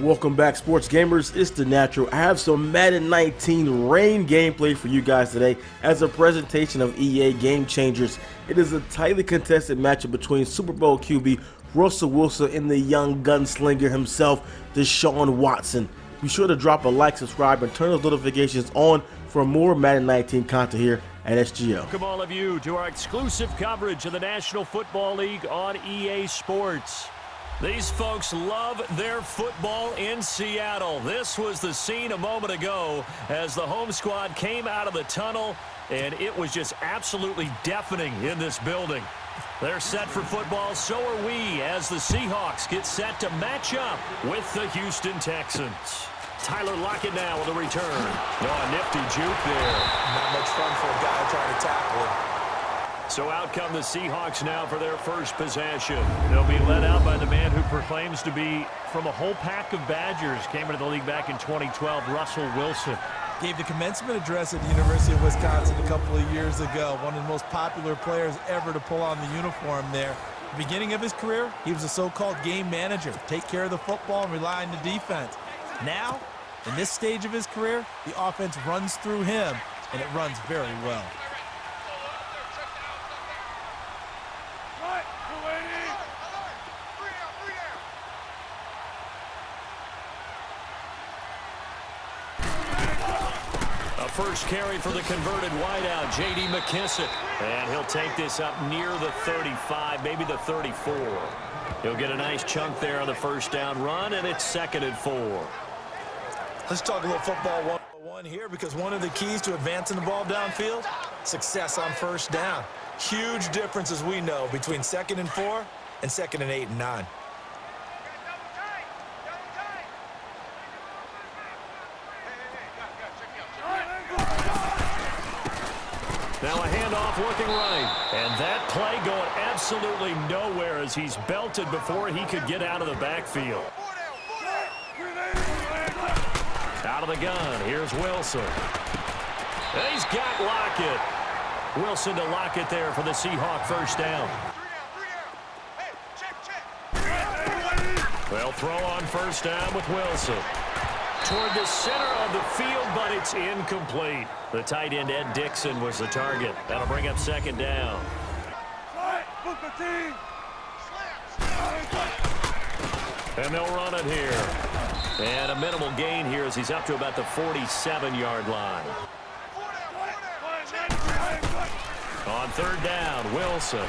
Welcome back, sports gamers. It's the Natural. I have some Madden 19 rain gameplay for you guys today as a presentation of EA Game Changers. It is a tightly contested matchup between Super Bowl QB Russell Wilson and the young gunslinger himself, Deshaun Watson. Be sure to drop a like, subscribe, and turn those notifications on for more Madden 19 content here at SGL. Welcome all of you to our exclusive coverage of the National Football League on EA Sports. These folks love their football in Seattle. This was the scene a moment ago as the home squad came out of the tunnel, and it was just absolutely deafening in this building. They're set for football, so are we, as the Seahawks get set to match up with the Houston Texans. Tyler Lockett now with a return. Oh, a nifty juke there. Not much fun for a guy trying to tackle him. So out come the Seahawks now for their first possession. They'll be led out by the man who proclaims to be from a whole pack of Badgers. Came into the league back in 2012, Russell Wilson. Gave the commencement address at the University of Wisconsin a couple of years ago. One of the most popular players ever to pull on the uniform there. At the beginning of his career, he was a so-called game manager. Take care of the football and rely on the defense. Now, in this stage of his career, the offense runs through him, and it runs very well. First carry for the converted wideout, J.D. McKissick. And he'll take this up near the 35, maybe the 34. He'll get a nice chunk there on the first down run, and it's 2nd and 4. Let's talk a little football 101 here, because one of the keys to advancing the ball downfield, success on first down. Huge difference, as we know, between 2nd and 4 and 2nd and 8 and 9. Now a handoff looking right. And that play going absolutely nowhere as he's belted before he could get out of the backfield. Out of the gun. Here's Wilson. And he's got Lockett. Wilson to Lockett there for the Seahawk first down. They'll throw on first down with Wilson. Toward the center of the field, but it's incomplete. The tight end, Ed Dixon, was the target. That'll bring up 2nd down. And they'll run it here. And a minimal gain here as he's up to about the 47-yard line. On 3rd down, Wilson.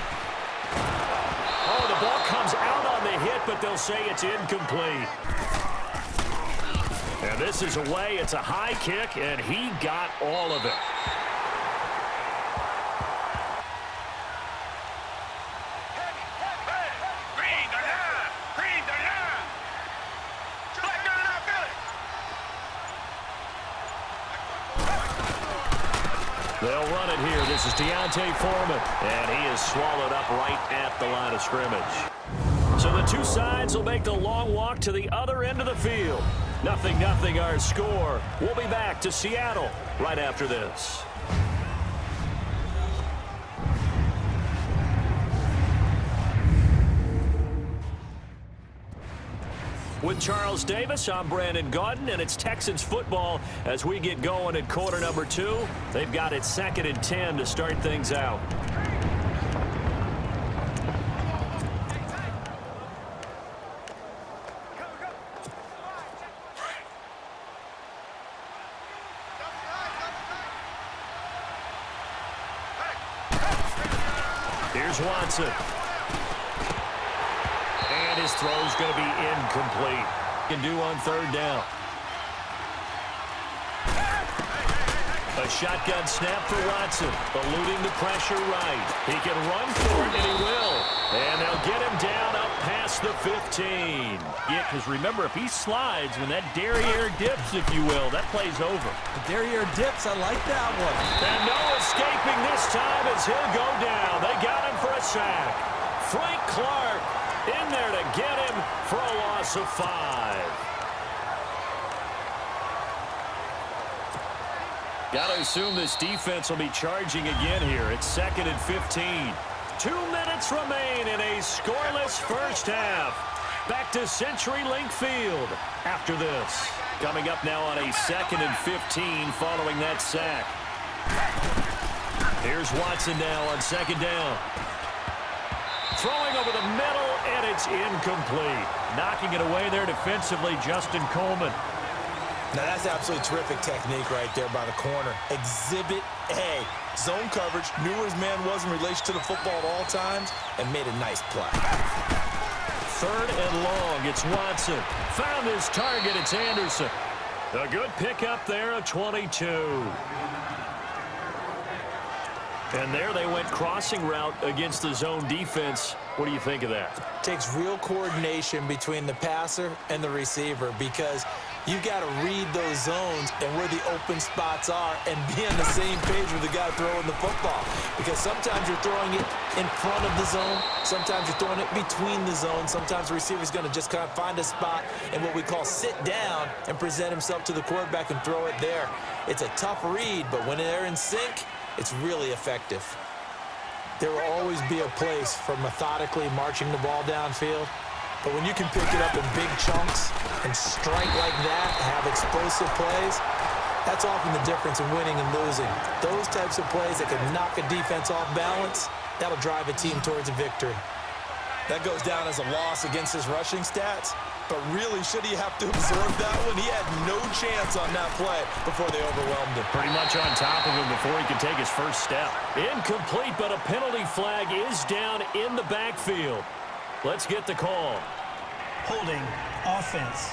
Oh, the ball comes out on the hit, but they'll say it's incomplete. And this is away. It's a high kick, and he got all of it. They'll run it here. This is Deontay Foreman, and he is swallowed up right at the line of scrimmage. So the two sides will make the long walk to the other end of the field. 0-0 our score. We'll be back to Seattle right after this. With Charles Davis, I'm Brandon Gaudin, and it's Texans football as we get going at quarter number 2. They've got it 2nd and 10 to start things out. Here's Watson. And his throw's going to be incomplete. Can do on 3rd down. A shotgun snap for Watson. Eluding the pressure right. He can run for it, and he will. And they'll get him down up past the 15. Yeah, because remember, if he slides, when that derriere dips, if you will, that play's over. The derriere dips, I like that one. And no escaping this time as he'll go down. They got him for a sack. Frank Clark in there to get him for a loss of 5. Got to assume this defense will be charging again here. It's 2nd and 15. 2 minutes remain in a scoreless first half. Back to CenturyLink Field after this. Coming up now on a 2nd and 15 following that sack. Here's Watson now on 2nd down. Throwing over the middle, and it's incomplete. Knocking it away there defensively, Justin Coleman. Now, that's absolutely terrific technique right there by the corner. Exhibit A. Zone coverage, knew where his man was in relation to the football at all times, and made a nice play. 3rd and long, it's Watson. Found his target, it's Anderson. A good pickup there of 22. And there they went crossing route against the zone defense. What do you think of that? Takes real coordination between the passer and the receiver because you've got to read those zones and where the open spots are and be on the same page with the guy throwing the football. Because sometimes you're throwing it in front of the zone. Sometimes you're throwing it between the zones. Sometimes the receiver's going to just kind of find a spot and what we call sit down and present himself to the quarterback and throw it there. It's a tough read, but when they're in sync, it's really effective. There will always be a place for methodically marching the ball downfield, but when you can pick it up in big chunks and strike like that, have explosive plays, that's often the difference in winning and losing. Those types of plays that can knock a defense off balance, that'll drive a team towards a victory. That goes down as a loss against his rushing stats, but really, should he have to absorb that one? He had no chance on that play before they overwhelmed him. Pretty much on top of him before he could take his first step. Incomplete, but a penalty flag is down in the backfield. Let's get the call. Holding offense.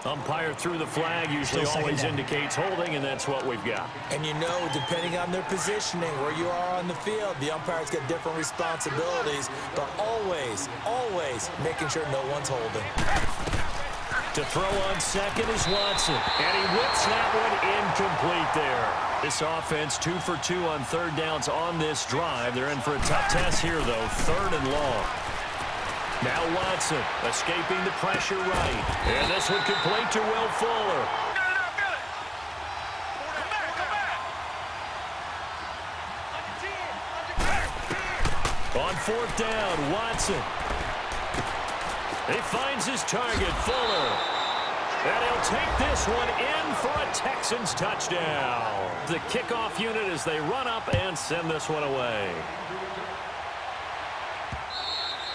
Umpire threw the flag, usually always indicates holding, and that's what we've got. And you know, depending on their positioning, where you are on the field, the umpire's got different responsibilities, but always, always making sure no one's holding. To throw on second is Watson, and he whips that one incomplete there. This offense 2 for 2 on 3rd downs on this drive. They're in for a tough test here, though, 3rd and long. Now Watson escaping the pressure right. And this one complete to Will Fuller. On 4th down, Watson. He finds his target, Fuller. And he'll take this one in for a Texans touchdown. The kickoff unit as they run up and send this one away.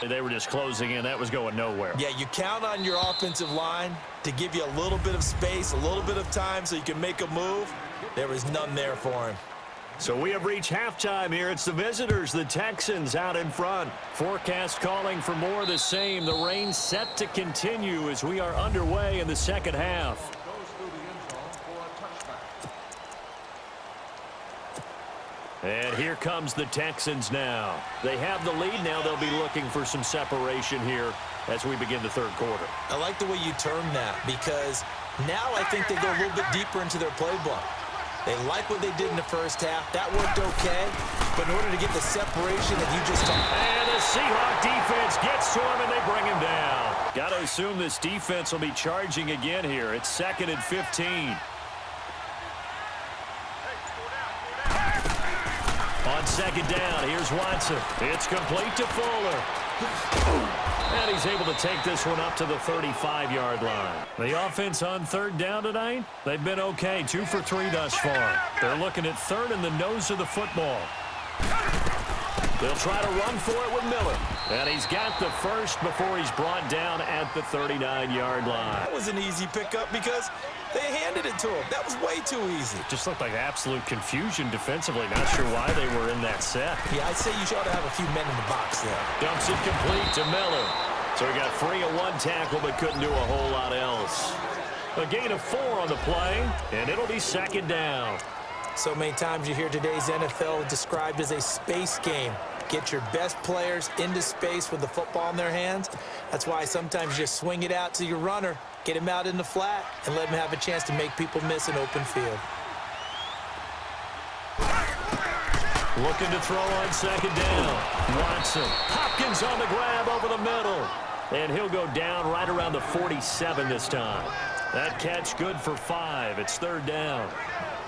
They were just closing in. That was going nowhere. Yeah, you count on your offensive line to give you a little bit of space, a little bit of time so you can make a move. There was none there for him. So we have reached halftime here. It's the visitors, the Texans, out in front. Forecast calling for more of the same. The rain set to continue as we are underway in the second half. And here comes the Texans now. They have the lead now. They'll be looking for some separation here as we begin the 3rd quarter. I like the way you term that because now I think they go a little bit deeper into their playbook. They like what they did in the first half. That worked okay. But in order to get the separation that you just talked about. And the Seahawks defense gets to him and they bring him down. Got to assume this defense will be charging again here. It's 2nd and 15. On 2nd down, here's Watson. It's complete to Fuller. And he's able to take this one up to the 35-yard line. The offense on 3rd down tonight, they've been okay. 2 for 3 thus far. They're looking at 3rd in the nose of the football. They'll try to run for it with Miller. And he's got the first before he's brought down at the 39-yard line. That was an easy pickup because they handed it to him. That was way too easy. Just looked like absolute confusion defensively. Not sure why they were in that set. Yeah, I'd say you ought to have a few men in the box there. Dumps it complete to Miller. So he got free of 1 tackle but couldn't do a whole lot else. A gain of 4 on the play, and it'll be 2nd down. So many times you hear today's NFL described as a space game. Get your best players into space with the football in their hands. That's why sometimes you just swing it out to your runner, get him out in the flat, and let him have a chance to make people miss an open field. Looking to throw on 2nd down. Watson. Hopkins on the grab over the middle. And he'll go down right around the 47 this time. That catch good for 5. It's 3rd down.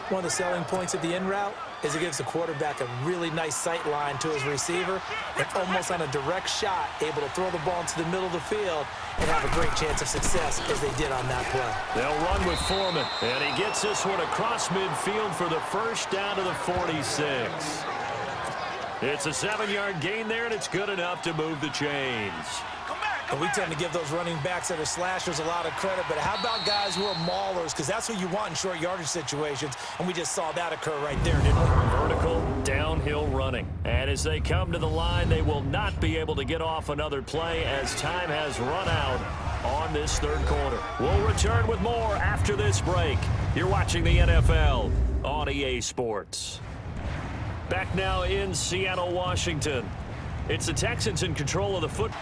One of the selling points of the in route is it gives the quarterback a really nice sight line to his receiver and almost on a direct shot able to throw the ball into the middle of the field and have a great chance of success as they did on that play. They'll run with Foreman, and he gets this one across midfield for the first down to the 46. It's a 7-yard gain there, and it's good enough to move the chains. And we tend to give those running backs that are slashers a lot of credit, but how about guys who are maulers? Because that's what you want in short yardage situations, and we just saw that occur right there, didn't we? Vertical, downhill running. And as they come to the line, they will not be able to get off another play as time has run out on this third quarter. We'll return with more after this break. You're watching the NFL on EA Sports. Back now in Seattle, Washington. It's the Texans in control of the football.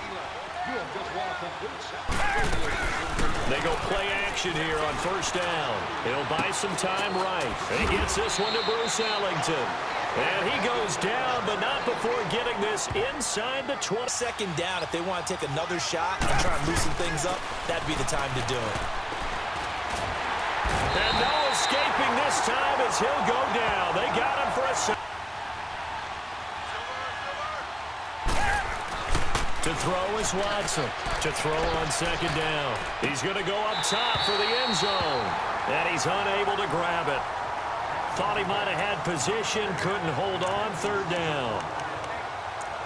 They go play action here on first down. He'll buy some time right. And he gets this one to Bruce Ellington. And he goes down, but not before getting this inside the 20. Second down, if they want to take another shot and try and loosen things up, that'd be the time to do it. And no escaping this time as he'll go down. They got him for a second. To throw is Watson. To throw on second down. He's going to go up top for the end zone. And he's unable to grab it. Thought he might have had position. Couldn't hold on third down.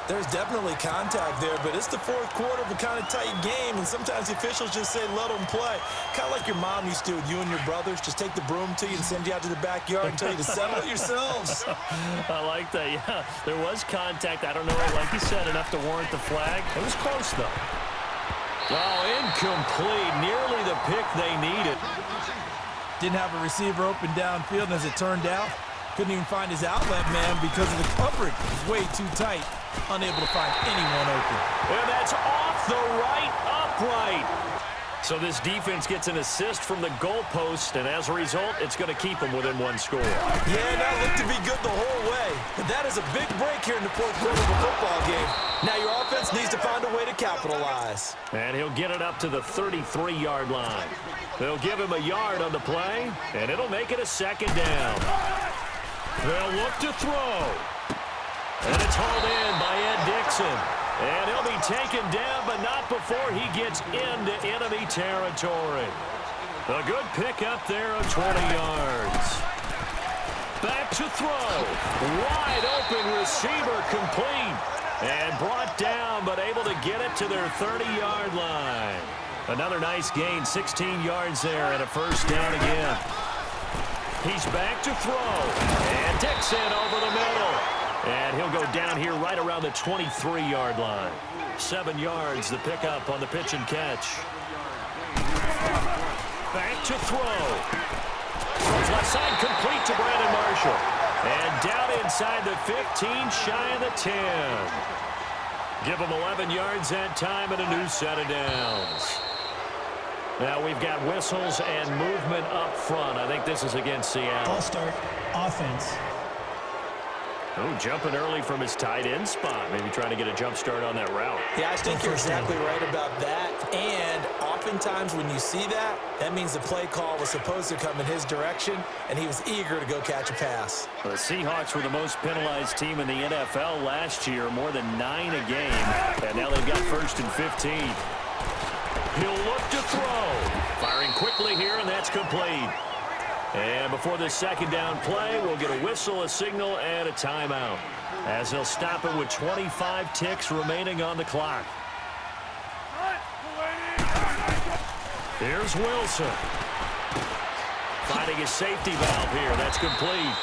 There's definitely contact there, but it's the fourth quarter of a kind of tight game, and sometimes the officials just say, let them play. Kind of like your mom used to with you and your brothers. Just take the broom to you and send you out to the backyard and tell you to settle it yourselves. I like that, yeah. There was contact. I don't know, like you said, enough to warrant the flag. It was close, though. Oh, incomplete. Nearly the pick they needed. Didn't have a receiver open downfield, and as it turned out, couldn't even find his outlet man because of the coverage. It was way too tight. Unable to find anyone open. And that's off the right upright. So this defense gets an assist from the goalpost, and as a result, it's going to keep them within one score. Yeah, that looked to be good the whole way. But that is a big break here in the fourth quarter of a football game. Now your offense needs to find a way to capitalize. And he'll get it up to the 33-yard line. They'll give him a yard on the play, and it'll make it a second down. They'll look to throw. And it's hauled in by Ed Dixon. And he'll be taken down, but not before he gets into enemy territory. A good pickup there of 20 yards. Back to throw. Wide open receiver complete. And brought down, but able to get it to their 30-yard line. Another nice gain, 16 yards there, and a first down again. He's back to throw. And Dixon over the middle. And he'll go down here right around the 23-yard line. 7 yards, the pickup on the pitch and catch. Back to throw. Throws left side, complete to Brandon Marshall. And down inside the 15, shy of the 10. Give him 11 yards that time and a new set of downs. Now we've got whistles and movement up front. I think this is against Seattle. Ball start, offense. Oh, jumping early from his tight end spot. Maybe trying to get a jump start on that route. Yeah, I think you're exactly right about that. And oftentimes when you see that, that means the play call was supposed to come in his direction, and he was eager to go catch a pass. The Seahawks were the most penalized team in the NFL last year, more than 9 a game. And now they've got 1st and 15. He'll look to throw. Firing quickly here, and that's complete. And before this second down play, we'll get a whistle, a signal, and a timeout, as they'll stop it with 25 ticks remaining on the clock. Here's Wilson. Finding his safety valve here. That's complete.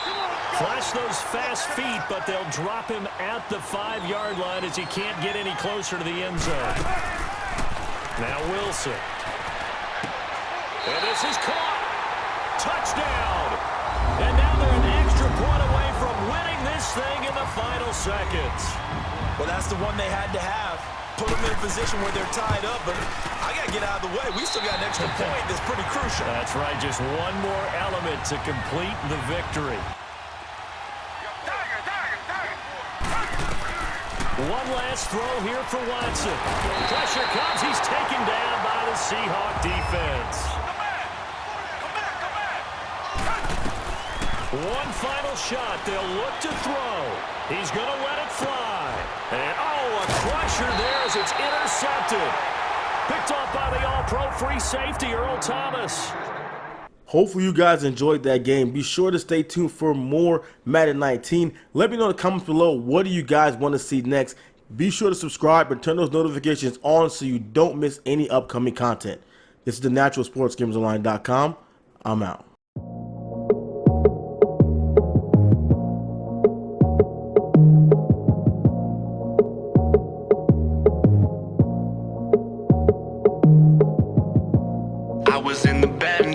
Flash those fast feet, but they'll drop him at the 5-yard line as he can't get any closer to the end zone. Now Wilson. And this is caught. Touchdown! And now they're an extra point away from winning this thing in the final seconds. Well, that's the one they had to have. Put them in a position where they're tied up, but I got to get out of the way. We still got an extra point that's pretty crucial. That's right, just one more element to complete the victory. One last throw here for Watson. Pressure comes. He's taken down by the Seahawk defense. One final shot. They'll look to throw. He's going to let it fly. And, oh, a crusher there as it's intercepted. Picked off by the all-pro free safety, Earl Thomas. Hopefully you guys enjoyed that game. Be sure to stay tuned for more Madden 19. Let me know in the comments below, what do you guys want to see next? Be sure to subscribe and turn those notifications on so you don't miss any upcoming content. This is the Natural SportsGamersOnline.com. I'm out. I was in the bed